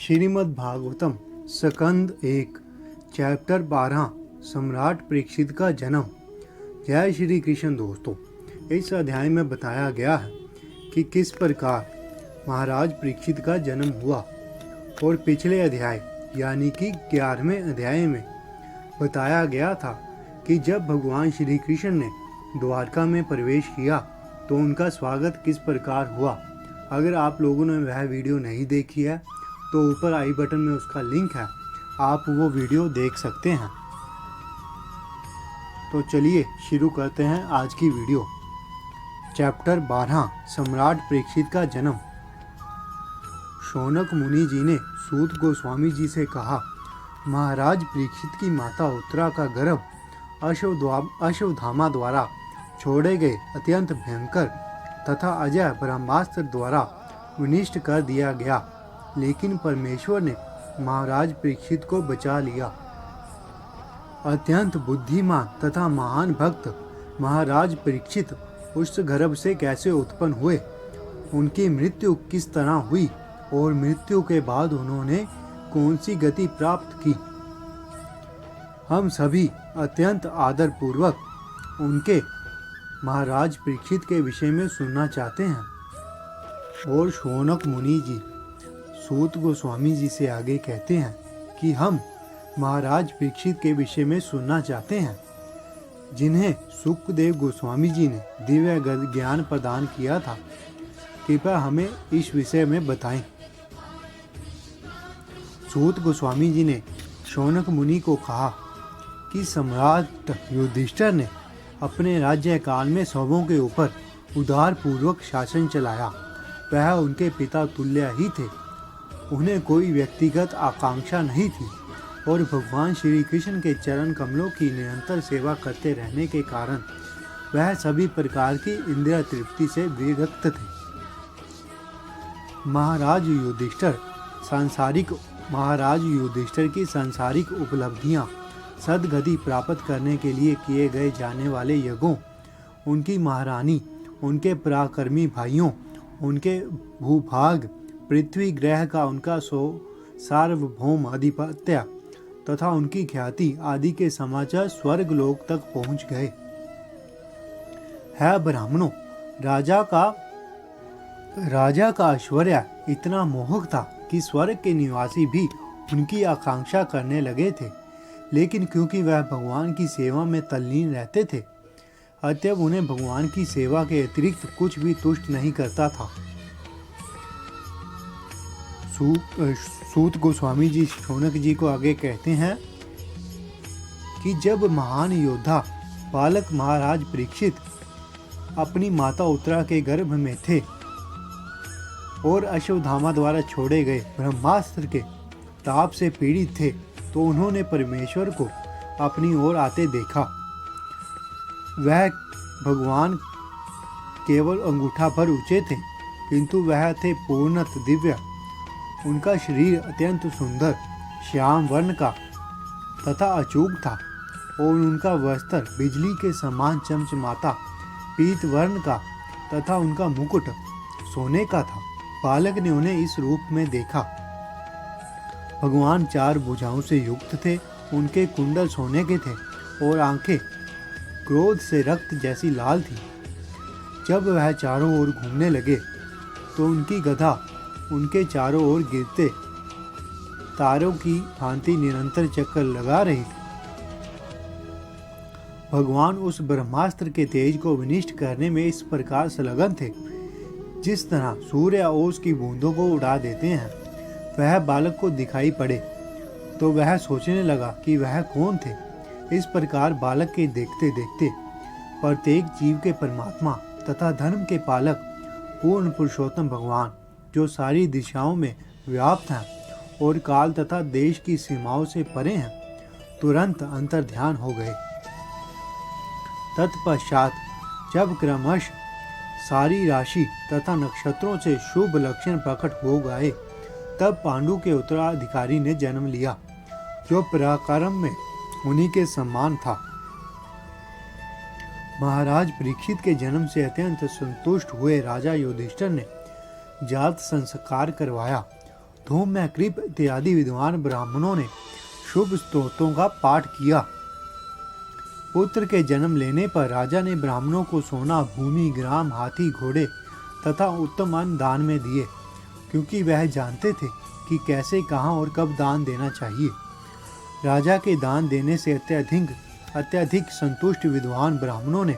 श्रीमद् भागवतम स्कंद 1 chapter 12 सम्राट परीक्षित का जन्म। जय श्री कृष्ण दोस्तों, इस अध्याय में बताया गया है कि किस प्रकार महाराज परीक्षित का जन्म हुआ और पिछले अध्याय यानी कि 11वें अध्याय में बताया गया था कि जब भगवान श्री कृष्ण ने द्वारका में प्रवेश किया तो उनका स्वागत किस प्रकार हुआ। अगर आप लोगों ने वह वीडियो नहीं देखी है तो ऊपर आई बटन में उसका लिंक है, आप वो वीडियो देख सकते हैं। तो चलिए शुरू करते हैं आज की वीडियो। चैप्टर 12 सम्राट परीक्षित का जन्म। शौनक मुनि जी ने सूत गोस्वामी जी से कहा, महाराज परीक्षित की माता उत्तरा का गर्भ अश्वत्थामा द्वारा छोड़े गए अत्यंत भयंकर तथा अजय ब्रह्मास्त्र द्वारा विनिष्ट कर दिया गया, लेकिन परमेश्वर ने महाराज परीक्षित को बचा लिया। अत्यंत बुद्धिमान तथा महान भक्त महाराज परीक्षित उस गर्भ से कैसे उत्पन्न हुए, उनकी मृत्यु किस तरह हुई और मृत्यु के बाद उन्होंने कौन सी गति प्राप्त की, हम सभी अत्यंत आदर पूर्वक उनके महाराज परीक्षित के विषय में सुनना चाहते हैं। और शौनक मुनि जी सूत गोस्वामी जी से आगे कहते हैं कि हम महाराज परीक्षित के विषय में सुनना चाहते हैं, जिन्हें सुखदेव गोस्वामी जी ने दिव्य ज्ञान प्रदान किया था। कृपया हमें इस विषय में बताएं। सूत गोस्वामी जी ने शौनक मुनि को कहा कि सम्राट युधिष्ठिर ने अपने राज्य काल में सबों के ऊपर उदार पूर्वक शासन चलाया। वह उनके पिता तुल्य ही थे, उन्हें कोई व्यक्तिगत आकांक्षा नहीं थी और भगवान श्री कृष्ण के चरण कमलों की निरंतर सेवा करते रहने के कारण वह सभी प्रकार की इंद्रिय तृप्ति से विरक्त थे। महाराज युधिष्ठिर की सांसारिक उपलब्धियां सद्गति प्राप्त करने के लिए किए गए जाने वाले यज्ञों, उनकी महारानी, उनके पराक्रमी भाइयों, उनके भूभाग, पृथ्वी ग्रह का उनका सार्वभौम आधिपत्य तथा उनकी ख्याति आदि के समाचार स्वर्ग लोक तक पहुंच गए। है ब्राह्मणों, राजा का ऐश्वर्य इतना मोहक था कि स्वर्ग के निवासी भी उनकी आकांक्षा करने लगे थे, लेकिन क्योंकि वह भगवान की सेवा में तल्लीन रहते थे, अतएव उन्हें भगवान की सेवा के अतिरिक्त कुछ भी तुष्ट नहीं करता था। सूत गोस्वामी जी शौनक जी को आगे कहते हैं कि जब महान योद्धा बालक महाराज परीक्षित अपनी माता उत्तरा के गर्भ में थे और अश्वत्थामा द्वारा छोड़े गए ब्रह्मास्त्र के ताप से पीड़ित थे, तो उन्होंने परमेश्वर को अपनी ओर आते देखा। वह भगवान केवल अंगूठा भर ऊंचे थे, किंतु वह थे पूर्णत दिव्य। उनका शरीर अत्यंत सुंदर श्याम वर्ण का तथा अचूक था और उनका वस्त्र बिजली के समान चमचमाता पीत वर्ण का तथा उनका मुकुट सोने का था। बालक ने उन्हें इस रूप में देखा। भगवान 4 भुजाओं से युक्त थे, उनके कुंडल सोने के थे और आंखें क्रोध से रक्त जैसी लाल थी। जब वह चारों ओर घूमने लगे तो उनकी गदा उनके चारों ओर गिरते तारों की भांति निरंतर चक्कर लगा रही थी। भगवान उस ब्रह्मास्त्र के तेज को विनिष्ट करने में इस प्रकार संलग्न थे, जिस तरह सूर्य ओस की बूंदों को उड़ा देते हैं। वह बालक को दिखाई पड़े तो वह सोचने लगा कि वह कौन थे। इस प्रकार बालक के देखते देखते प्रत्येक जीव के परमात्मा तथा धर्म के पालक पूर्ण पुरुषोत्तम भगवान, जो सारी दिशाओं में व्याप्त हैं और काल तथा देश की सीमाओं से परे हैं, तुरंत अंतर्ध्यान हो गए। तत्पश्चात जब क्रमश सारी राशि तथा नक्षत्रों से शुभ लक्षण प्रकट हो गए, तब पांडु के उत्तराधिकारी ने जन्म लिया, जो पराक्रम में उन्हीं के समान था। महाराज परीक्षित के जन्म से अत्यंत संतुष्ट हुए राजा युधिष्ठिर ने जात संस्कार करवाया धूम्य, कृप इत्यादि विद्वान ब्राह्मणों ने शुभ स्तोत्रों का पाठ किया। पुत्र के जन्म लेने पर राजा ने ब्राह्मणों को सोना, भूमि, ग्राम, हाथी, घोड़े तथा उत्तम अन्न दान में दिए, क्योंकि वह जानते थे कि कैसे, कहाँ और कब दान देना चाहिए। राजा के दान देने से अत्यधिक संतुष्ट विद्वान ब्राह्मणों ने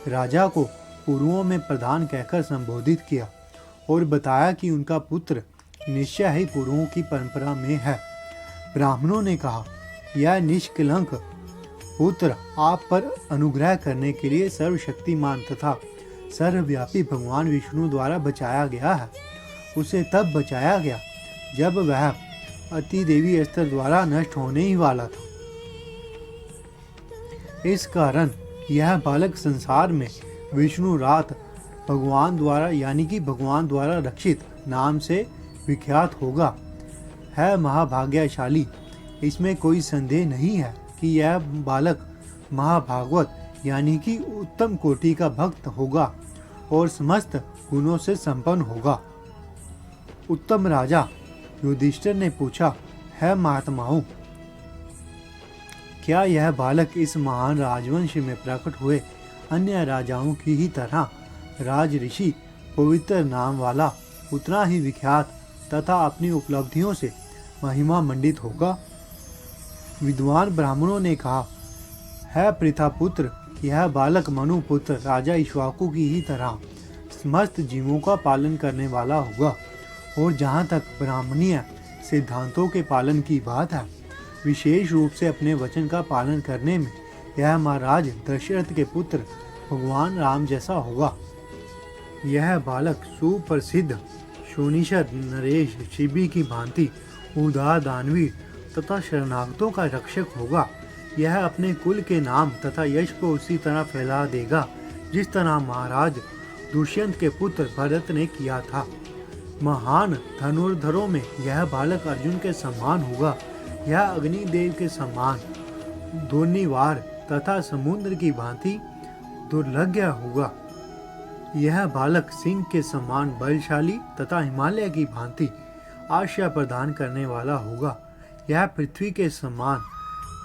राजा को पुरुओं में प्रधान कहकर संबोधित किया और बताया कि उनका पुत्र निश्चय ही पुरुओं की परंपरा में है। ब्राह्मणों ने कहा, यह निष्कलंक पुत्र आप पर अनुग्रह करने के लिए सर्वशक्तिमान तथा सर्वव्यापी भगवान विष्णु द्वारा बचाया गया है। उसे तब बचाया गया जब वह अति देवी अस्त्र द्वारा नष्ट होने ही वाला था। इस कारण यह बालक संसार में विष्णु रात भगवान द्वारा यानी कि भगवान द्वारा रक्षित नाम से विख्यात होगा। है महाभाग्यशाली, इसमें कोई संदेह नहीं है कि यह बालक महाभागवत यानी कि उत्तम कोटि का भक्त होगा और समस्त गुणों से संपन्न होगा। उत्तम राजा युधिष्ठिर ने पूछा, है महात्माओं, क्या यह बालक इस महान राजवंश में प्रकट हुए अन्य राजाओं की ही तरह राज ऋषि पवित्र नाम वाला उतना ही विख्यात तथा अपनी उपलब्धियों से महिमा मंडित होगा? विद्वान ब्राह्मणों ने कहा, है पृथापुत्र, यह बालक मनुपुत्र राजा इक्ष्वाकु की ही तरह समस्त जीवों का पालन करने वाला होगा। और जहाँ तक ब्राह्मणीय सिद्धांतों के पालन की बात है, विशेष रूप से अपने वचन का पालन करने में यह महाराज दशरथ के पुत्र भगवान राम जैसा होगा। यह बालक सुप्रसिद्ध शोणिशर, नरेश, शिबी की भांति उदार, दानवीर तथा शरणागतों का रक्षक होगा। यह अपने कुल के नाम तथा यश को उसी तरह फैला देगा जिस तरह महाराज दुष्यंत के पुत्र भरत ने किया था। महान धनुर्धरों में यह बालक अर्जुन के समान होगा। यह अग्निदेव के समान धोनीवार तथा समुद्र की भांति दुर्लभ होगा। यह बालक सिंह के समान बलशाली तथा हिमालय की भांति आश्रय प्रदान करने वाला होगा। यह पृथ्वी के समान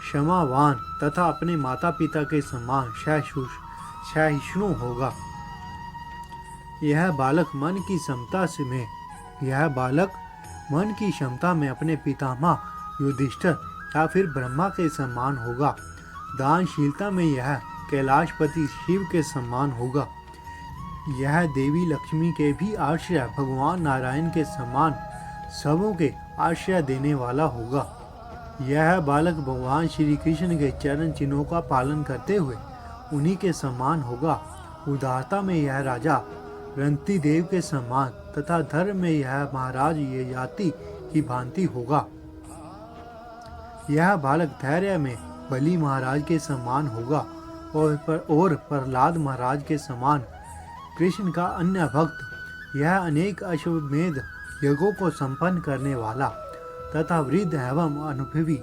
क्षमावान तथा अपने माता पिता के समान सहिष्णु होगा। यह बालक मन की क्षमता में अपने पितामह युधिष्ठिर या फिर ब्रह्मा के समान होगा। दानशीलता में यह कैलाशपति शिव के समान होगा। यह देवी लक्ष्मी के भी आश्रय भगवान नारायण के समान सबों के आश्रय देने वाला होगा। यह बालक भगवान श्री कृष्ण के चरण चिन्हों का पालन करते हुए उन्हीं के समान होगा। उदारता में यह राजा रंती देव के समान तथा धर्म में यह महाराज ययाति की भांति होगा। यह बालक धैर्य में बलि महाराज के समान होगा और प्रहलाद महाराज के समान कृष्ण का अन्य भक्त। यह अनेक अश्वमेध यज्ञों को संपन्न करने वाला तथा वृद्ध एवं अनुभवी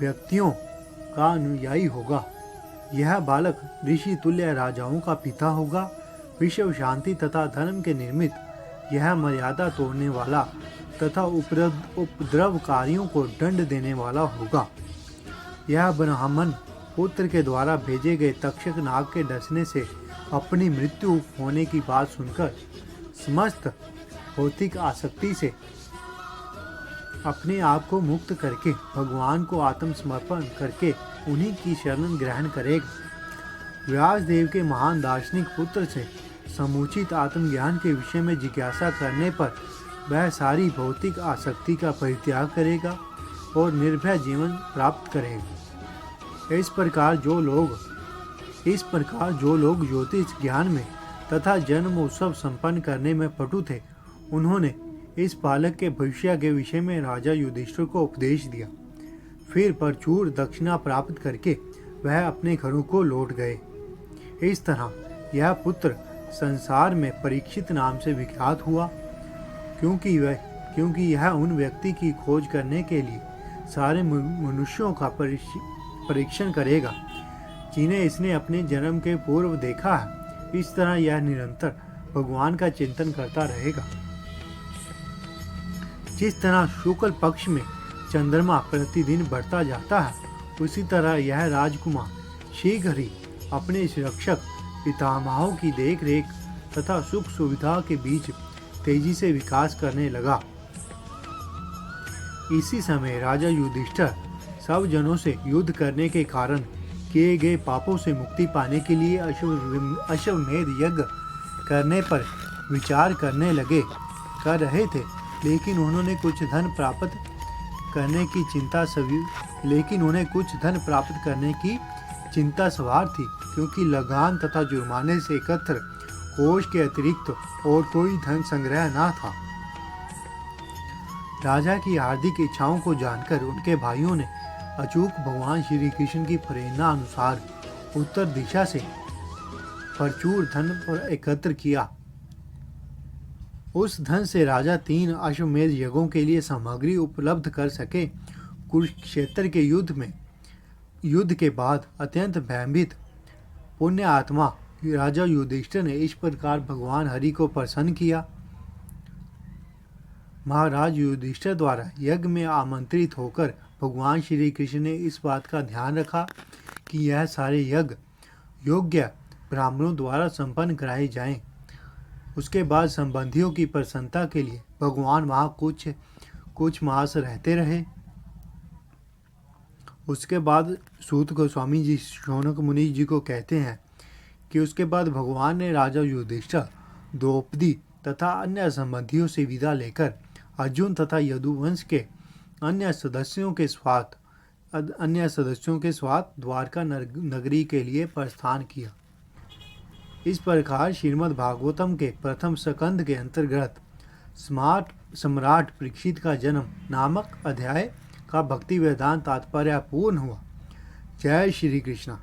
व्यक्तियों का अनुयायी होगा। यह बालक ऋषि तुल्य राजाओं का पिता होगा। विश्व शांति तथा धर्म के निमित्त यह मर्यादा तोड़ने वाला तथा उपद्रवकारियों को दंड देने वाला होगा। यह ब्राह्मण पुत्र के द्वारा भेजे गए तक्षक नाग के डसने से अपनी मृत्यु होने की बात सुनकर समस्त भौतिक आसक्ति से अपने आप को मुक्त करके भगवान को आत्मसमर्पण करके उन्हीं की शरण ग्रहण करेगा। व्यास देव के महान दार्शनिक पुत्र से समुचित आत्मज्ञान के विषय में जिज्ञासा करने पर वह सारी भौतिक आसक्ति का परित्याग करेगा और निर्भय जीवन प्राप्त करेगा। इस प्रकार जो लोग ज्योतिष ज्ञान में तथा जन्म उत्सव संपन्न करने में पटु थे, उन्होंने इस बालक के भविष्य के विषय में राजा युधिष्ठिर को उपदेश दिया। फिर प्रचुर दक्षिणा प्राप्त करके वह अपने घरों को लौट गए। इस तरह यह पुत्र संसार में परीक्षित नाम से विख्यात हुआ, क्योंकि यह उन व्यक्ति की खोज करने के लिए सारे मनुष्यों का परीक्षण करेगा जिन्हें इसने अपने जन्म के पूर्व देखा है। इस तरह यह निरंतर भगवान का चिंतन करता रहेगा। जिस तरह शुक्ल पक्ष में चंद्रमा प्रतिदिन बढ़ता जाता है, उसी तरह यह राजकुमार शीघ्र ही अपने रक्षक पितामहों की देखरेख तथा सुख सुविधा के बीच तेजी से विकास करने लगा। इसी समय राजा युधिष्ठिर सब जनों से युद्ध करने के कारण किए गए पापों से मुक्ति पाने के लिए अश्वमेध यज्ञ करने पर विचार कर रहे थे, लेकिन उन्हें कुछ धन प्राप्त करने की चिंता सवार थी, क्योंकि लगान तथा जुर्माने से एकत्र कोष के अतिरिक्त और कोई धन संग्रह न था। राजा की हार्दिक इच्छाओं को जानकर उनके भाइयों ने अचूक भगवान श्री कृष्ण की प्रेरणा अनुसार उत्तर दिशा से प्रचुर धन एकत्र किया। उस धन से राजा 3 अश्वमेध यज्ञों के लिए सामग्री उपलब्ध कर सके। कुरुक्षेत्र के युद्ध के बाद अत्यंत भयभीत पुण्य आत्मा राजा युधिष्ठिर ने इस प्रकार भगवान हरि को प्रसन्न किया। महाराज युधिष्ठिर द्वारा यज्ञ में आमंत्रित होकर भगवान श्री कृष्ण ने इस बात का ध्यान रखा कि यह सारे यज्ञ योग्य ब्राह्मणों द्वारा संपन्न कराए जाएं। उसके बाद संबंधियों की प्रसन्नता के लिए भगवान वहां कुछ मास रहते रहे। उसके बाद सूत गोस्वामी जी शौनक मुनि जी को कहते हैं कि उसके बाद भगवान ने राजा युधिष्ठिर, द्रौपदी तथा अन्य संबंधियों से विदा लेकर अर्जुन तथा यदुवंश के अन्य सदस्यों के साथ द्वारका नगरी के लिए प्रस्थान किया। इस प्रकार श्रीमद् भागवतम के प्रथम स्कंद के अंतर्गत सम्राट परीक्षित का जन्म नामक अध्याय का भक्ति वेदांत तात्पर्य पूर्ण हुआ। जय श्री कृष्ण।